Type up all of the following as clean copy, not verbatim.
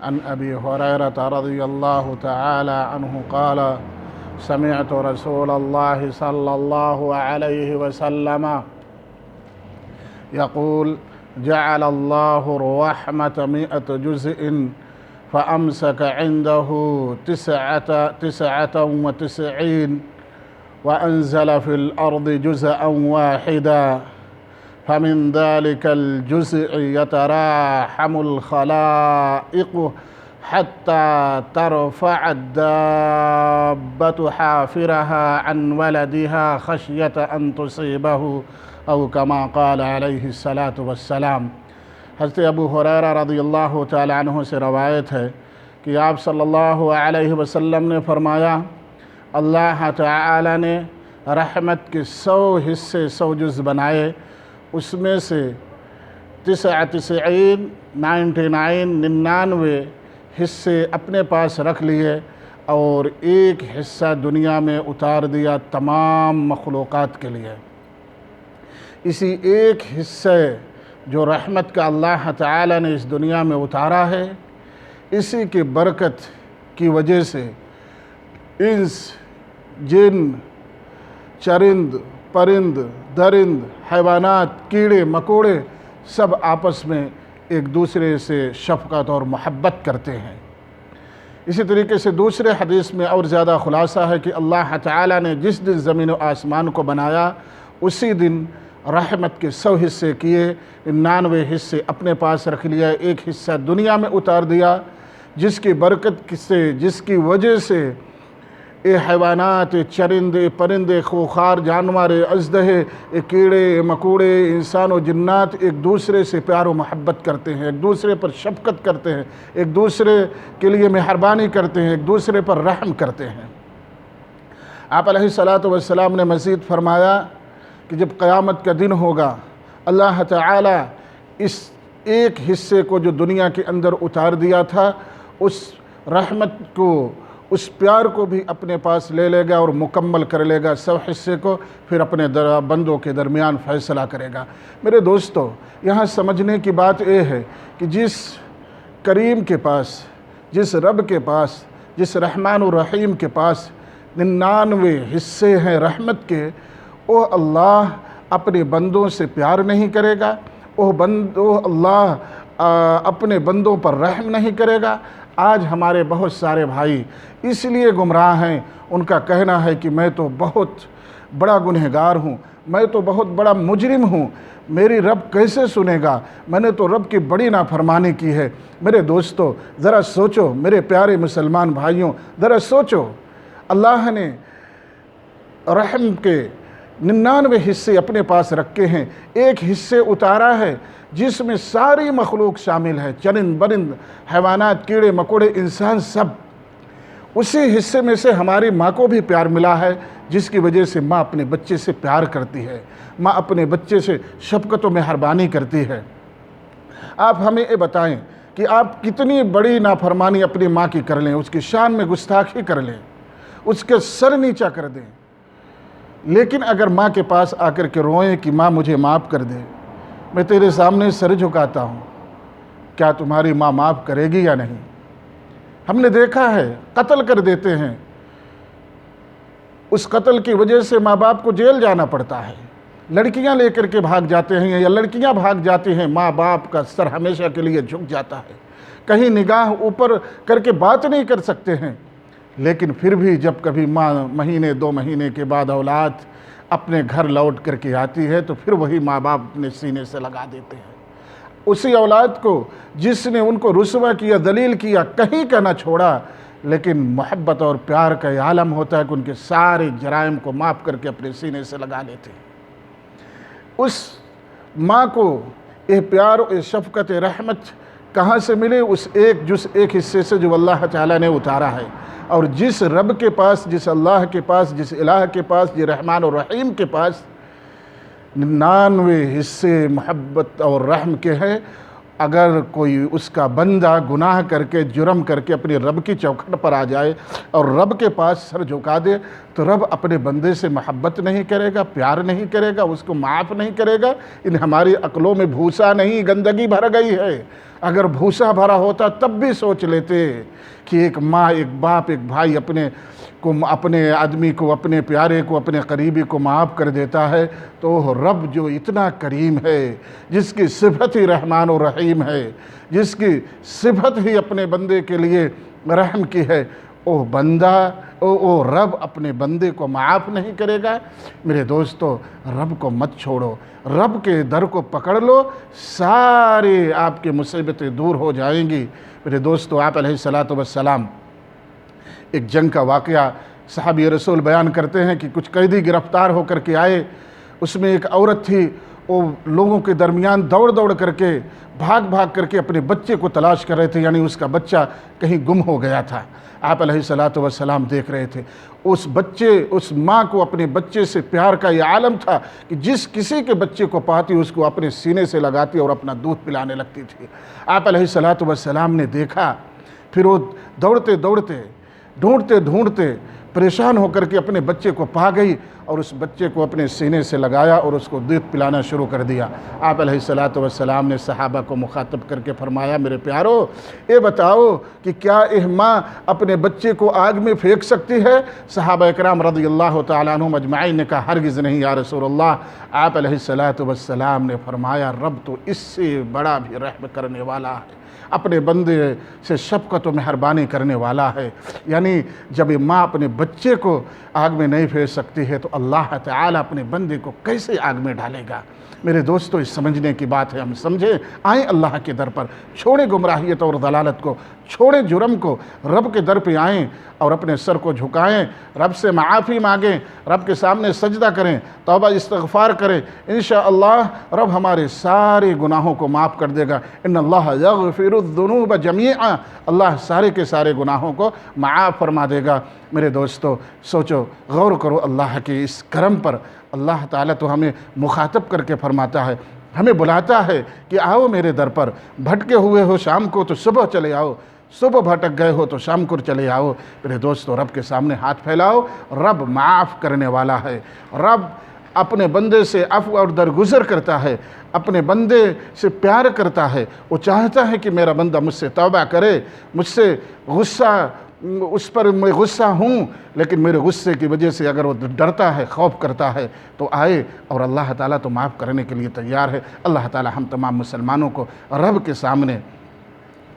عن أبي هريرة رضي الله تعالى عنه قال سمعت رسول الله صلى الله عليه وسلم يقول جعل الله الرحمة 100 جزء فأمسك عنده 99 وأنزل في الأرض جزءا واحدا فمن ذلك الجزء يتراحم الخلائق حتى ترفع الدابة حافرها عن ولدها خشية أن تصيبه أو كما قال عليه الصلاة والسلام۔ حضرت ابو ہریرہ رضی اللہ تعالی عنہ سے روایت ہے کہ آپ صلی اللہ علیہ وسلم نے فرمایا، اللہ تعالی نے رحمت کے 100 حصے 100 جز بنائے، اس میں سے 99 حصے اپنے پاس رکھ لیے اور ایک حصہ دنیا میں اتار دیا تمام مخلوقات کے لیے۔ اسی ایک حصے جو رحمت کا اللہ تعالی نے اس دنیا میں اتارا ہے، اسی کی برکت کی وجہ سے انس، جن، چرند، پرند، درند، حیوانات، کیڑے مکوڑے سب آپس میں ایک دوسرے سے شفقت اور محبت کرتے ہیں۔ اسی طریقے سے دوسرے حدیث میں اور زیادہ خلاصہ ہے کہ اللہ تعالی نے جس دن زمین و آسمان کو بنایا اسی دن رحمت کے 100 حصے کیے، 99 حصے اپنے پاس رکھ لیا، ایک حصہ دنیا میں اتار دیا، جس کی برکت سے، جس کی وجہ سے اے حیوانات، اے چرندے، پرندے، خوخار جانور، اژدہے، اے کیڑے مکوڑے، انسان و جنات ایک دوسرے سے پیار و محبت کرتے ہیں، ایک دوسرے پر شفقت کرتے ہیں، ایک دوسرے کے لیے مہربانی کرتے ہیں، ایک دوسرے پر رحم کرتے ہیں۔ آپ علیہ السلام نے مزید فرمایا کہ جب قیامت کا دن ہوگا، اللہ تعالی اس ایک حصے کو جو دنیا کے اندر اتار دیا تھا، اس رحمت کو، اس پیار کو بھی اپنے پاس لے لے گا اور مکمل کر لے گا 100 حصے کو، پھر اپنے بندوں کے درمیان فیصلہ کرے گا۔ میرے دوستو، یہاں سمجھنے کی بات یہ ہے کہ جس کریم کے پاس، جس رب کے پاس، جس رحمان الرحیم کے پاس 99 حصے ہیں رحمت کے، وہ اللہ اپنے بندوں سے پیار نہیں کرے گا، وہ اللہ اپنے بندوں پر رحم نہیں کرے گا۔ آج ہمارے بہت سارے بھائی اس لیے گمراہ ہیں، ان کا کہنا ہے کہ میں تو بہت بڑا گنہگار ہوں، میں تو بہت بڑا مجرم ہوں، میری رب کیسے سنے گا، میں نے تو رب کی بڑی نافرمانی کی ہے۔ میرے دوستو ذرا سوچو، میرے پیارے مسلمان بھائیوں ذرا سوچو، اللہ نے رحم کے 99 حصے اپنے پاس رکھے ہیں، ایک حصے اتارا ہے جس میں ساری مخلوق شامل ہے، چرند برند، حیوانات، کیڑے مکوڑے، انسان، سب۔ اسی حصے میں سے ہماری ماں کو بھی پیار ملا ہے، جس کی وجہ سے ماں اپنے بچے سے پیار کرتی ہے، ماں اپنے بچے سے شفقت و مہربانی کرتی ہے۔ آپ ہمیں یہ بتائیں کہ آپ کتنی بڑی نافرمانی اپنی ماں کی کر لیں، اس کی شان میں گستاخی کر لیں، اس کے سر نیچا کر دیں، لیکن اگر ماں کے پاس آ کر کے روئیں کہ ماں مجھے معاف کر دے، میں تیرے سامنے سر جھکاتا ہوں، کیا تمہاری ماں معاف کرے گی یا نہیں؟ ہم نے دیکھا ہے قتل کر دیتے ہیں، اس قتل کی وجہ سے ماں باپ کو جیل جانا پڑتا ہے، لڑکیاں لے کر کے بھاگ جاتے ہیں یا لڑکیاں بھاگ جاتی ہیں، ماں باپ کا سر ہمیشہ کے لیے جھک جاتا ہے، کہیں نگاہ اوپر کر کے بات نہیں کر سکتے ہیں۔ لیکن پھر بھی جب کبھی ماں مہینے 2 مہینے کے بعد اولاد اپنے گھر لوٹ کر کے آتی ہے تو پھر وہی ماں باپ اپنے سینے سے لگا دیتے ہیں، اسی اولاد کو جس نے ان کو رسوا کیا، ذلیل کیا، کہیں کا نہ چھوڑا، لیکن محبت اور پیار کا یہ عالم ہوتا ہے کہ ان کے سارے جرائم کو معاف کر کے اپنے سینے سے لگا لیتے ہیں۔ اس ماں کو یہ پیار و شفقت رحمت کہاں سے ملے؟ اس ایک حصے سے جو اللہ تعالیٰ نے اتارا ہے، اور جس رب کے پاس، جس اللہ کے پاس، جس الہ کے پاس، جس رحمان و رحیم کے پاس 99 حصے محبت اور رحم کے ہیں، اگر کوئی اس کا بندہ گناہ کر کے، جرم کر کے اپنی رب کی چوکھٹ پر آ جائے اور رب کے پاس سر جھکا دے تو رب اپنے بندے سے محبت نہیں کرے گا، پیار نہیں کرے گا، اس کو معاف نہیں کرے گا؟ ان ہماری عقلوں میں بھوسا نہیں، گندگی بھر گئی ہے۔ اگر بھوسا بھرا ہوتا تب بھی سوچ لیتے کہ ایک ماں، ایک باپ، ایک بھائی اپنے آدمی کو، اپنے پیارے کو، اپنے قریبی کو معاف کر دیتا ہے، تو رب جو اتنا کریم ہے، جس کی صفت ہی رحمان و رحیم ہے، جس کی صفت ہی اپنے بندے کے لیے رحم کی ہے، وہ رب اپنے بندے کو معاف نہیں کرے گا؟ میرے دوستو، رب کو مت چھوڑو، رب کے در کو پکڑ لو، سارے آپ کے مصیبتیں دور ہو جائیں گی۔ میرے دوستو، آپ علیہ السلام ایک جنگ کا واقعہ صحابی رسول بیان کرتے ہیں کہ کچھ قیدی گرفتار ہو کر کے آئے، اس میں ایک عورت تھی، وہ لوگوں کے درمیان دوڑ کر کے، بھاگ کر کے اپنے بچے کو تلاش کر رہے تھے، یعنی اس کا بچہ کہیں گم ہو گیا تھا۔ آپ علیہ السلام دیکھ رہے تھے، اس ماں کو اپنے بچے سے پیار کا یہ عالم تھا کہ جس کسی کے بچے کو پاتی اس کو اپنے سینے سے لگاتی اور اپنا دودھ پلانے لگتی تھی۔ آپ علیہ السلام نے دیکھا، پھر وہ دوڑتے ڈھونڈتے پریشان ہو کر کے اپنے بچے کو پا گئی اور اس بچے کو اپنے سینے سے لگایا اور اس کو دودھ پلانا شروع کر دیا۔ آپ علیہ السلام نے صحابہ کو مخاطب کر کے فرمایا، میرے پیارو، یہ بتاؤ کہ کیا ایک ماں اپنے بچے کو آگ میں پھینک سکتی ہے؟ صحابہ اکرام رضی اللہ تعالیٰ عنہم اجمعین نے کہا، ہرگز نہیں یا رسول اللہ۔ آپ علیہ السلام نے فرمایا، رب تو اس سے بڑا بھی رحم کرنے والا ہے، اپنے بندے سے شفقت و مہربانی کرنے والا ہے۔ یعنی جب ماں اپنے بچے کو آگ میں نہیں پھینک سکتی ہے تو اللہ تعالیٰ اپنے بندے کو کیسے آگ میں ڈالے گا؟ میرے دوستو، اس سمجھنے کی بات ہے، ہم سمجھیں، آئیں اللہ کے در پر، چھوڑیں گمراہیت اور ضلالت کو، چھوڑیں جرم کو، رب کے در پہ آئیں اور اپنے سر کو جھکائیں، رب سے معافی مانگیں، رب کے سامنے سجدہ کریں، توبہ استغفار کریں، انشاءاللہ رب ہمارے سارے گناہوں کو معاف کر دے گا۔ ان اللہ یغفر الذنوب جمیعا، اللہ سارے کے سارے گناہوں کو معاف فرما دے گا۔ میرے دوستو، سوچو، غور کرو اللہ کے اس کرم پر۔ اللہ تعالیٰ تو ہمیں مخاطب کر کے فرماتا ہے، ہمیں بلاتا ہے کہ آؤ میرے در پر، بھٹکے ہوئے ہو شام کو تو صبح چلے آؤ، صبح بھٹک گئے ہو تو شام کو چلے آؤ۔ میرے دوستو، رب کے سامنے ہاتھ پھیلاؤ، رب معاف کرنے والا ہے، رب اپنے بندے سے عفو اور درگزر کرتا ہے، اپنے بندے سے پیار کرتا ہے، وہ چاہتا ہے کہ میرا بندہ مجھ سے توبہ کرے، مجھ سے اس پر میں غصہ ہوں، لیکن میرے غصے کی وجہ سے اگر وہ ڈرتا ہے، خوف کرتا ہے تو آئے، اور اللہ تعالیٰ تو معاف کرنے کے لیے تیار ہے۔ اللہ تعالیٰ ہم تمام مسلمانوں کو رب کے سامنے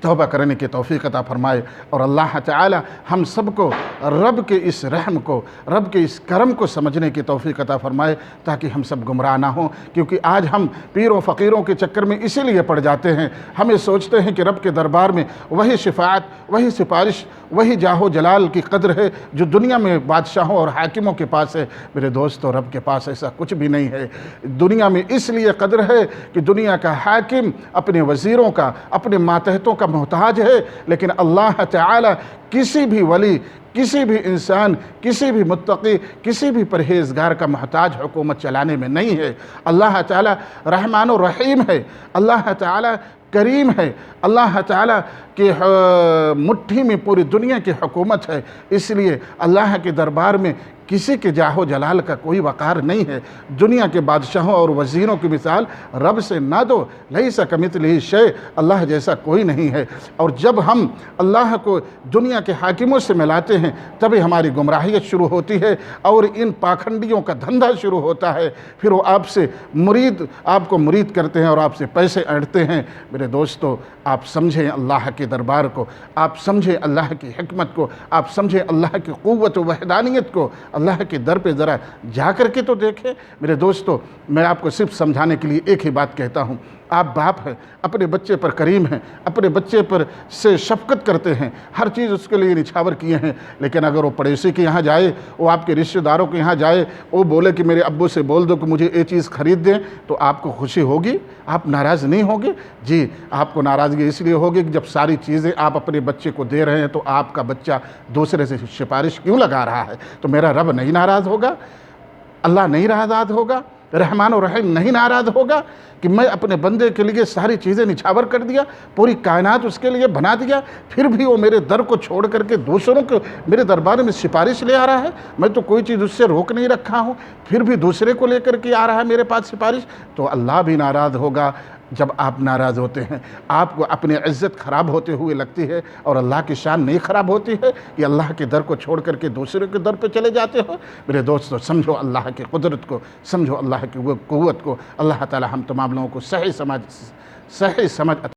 توبہ کرنے کی توفیق عطا فرمائے، اور اللہ تعالیٰ ہم سب کو رب کے اس رحم کو، رب کے اس کرم کو سمجھنے کی توفیق عطا فرمائے، تاکہ ہم سب گمراہ نہ ہوں۔ کیونکہ آج ہم پیر و فقیروں کے چکر میں اسی لیے پڑ جاتے ہیں، ہمیں سوچتے ہیں کہ رب کے دربار میں وہی شفاعت، وہی سفارش، وہی جاہ و جلال کی قدر ہے جو دنیا میں بادشاہوں اور حاکموں کے پاس ہے۔ میرے دوستو، رب کے پاس ایسا کچھ بھی نہیں ہے۔ دنیا میں اس لیے قدر ہے کہ دنیا کا حاکم اپنے وزیروں کا، اپنے ماتحتوں کا محتاج ہے، لیکن اللہ تعالیٰ کسی بھی ولی، کسی بھی انسان، کسی بھی متقی، کسی بھی پرہیزگار کا محتاج حکومت چلانے میں نہیں ہے۔ اللہ تعالیٰ رحمان و رحیم ہے، اللہ تعالیٰ کریم ہے، اللہ تعالیٰ کی مٹھی میں پوری دنیا کی حکومت ہے، اس لیے اللہ کے دربار میں کسی کے جاہ و جلال کا کوئی وقار نہیں ہے۔ دنیا کے بادشاہوں اور وزیروں کی مثال رب سے نہ دو، لیس کمثلہ شیء، اللہ جیسا کوئی نہیں ہے۔ اور جب ہم اللہ کو دنیا کے حاکموں سے ملاتے ہیں تبھی ہماری گمراہیت شروع ہوتی ہے اور ان پاکھنڈیوں کا دھندا شروع ہوتا ہے، پھر وہ آپ کو مرید کرتے ہیں اور آپ سے پیسے ایٹھتے ہیں۔ میرے دوستو، آپ سمجھیں اللہ کے دربار کو، آپ سمجھیں اللہ کی حکمت کو، آپ سمجھیں اللہ کی قوت و وحدانیت کو، اللہ کے در پہ ذرا جا کر کے تو دیکھیں۔ میرے دوستو، میں آپ کو صرف سمجھانے کے لیے ایک ہی بات کہتا ہوں، آپ باپ ہیں، اپنے بچے پر کریم ہیں، اپنے بچے پر سے شفقت کرتے ہیں، ہر چیز اس کے لیے نچھاور کیے ہیں، لیکن اگر وہ پڑوسی کے یہاں جائے، وہ آپ کے رشتہ داروں کے یہاں جائے، وہ بولے کہ میرے ابو سے بول دو کہ مجھے یہ چیز خرید دیں، تو آپ کو خوشی ہوگی؟ آپ ناراض نہیں ہوگے؟ جی، آپ کو ناراضگی اس لیے ہوگی کہ جب ساری چیزیں آپ اپنے بچے کو دے رہے ہیں تو آپ کا بچہ دوسرے سے سفارش کیوں لگا رہا ہے؟ تو میرا رب نہیں ناراض ہوگا؟ اللہ نہیں ناراض ہوگا؟ رحمان و رحیم نہیں ناراض ہوگا کہ میں اپنے بندے کے لیے ساری چیزیں نچھاور کر دیا، پوری کائنات اس کے لیے بنا دیا، پھر بھی وہ میرے در کو چھوڑ کر کے دوسروں کو میرے دربار میں سفارش لے آ رہا ہے؟ میں تو کوئی چیز اس سے روک نہیں رکھا ہوں، پھر بھی دوسرے کو لے کر کے آ رہا ہے میرے پاس سفارش، تو اللہ بھی ناراض ہوگا، جب آپ ناراض ہوتے ہیں آپ کو اپنی عزت خراب ہوتے ہوئے لگتی ہے اور اللہ کی شان نہیں خراب ہوتی ہے کہ اللہ کے در کو چھوڑ کر کے دوسرے کے در پہ چلے جاتے ہو؟ میرے دوستو، سمجھو اللہ کی قدرت کو، سمجھو اللہ کی قوت کو۔ اللہ تعالی ہم تمام لوگوں کو صحیح سمجھ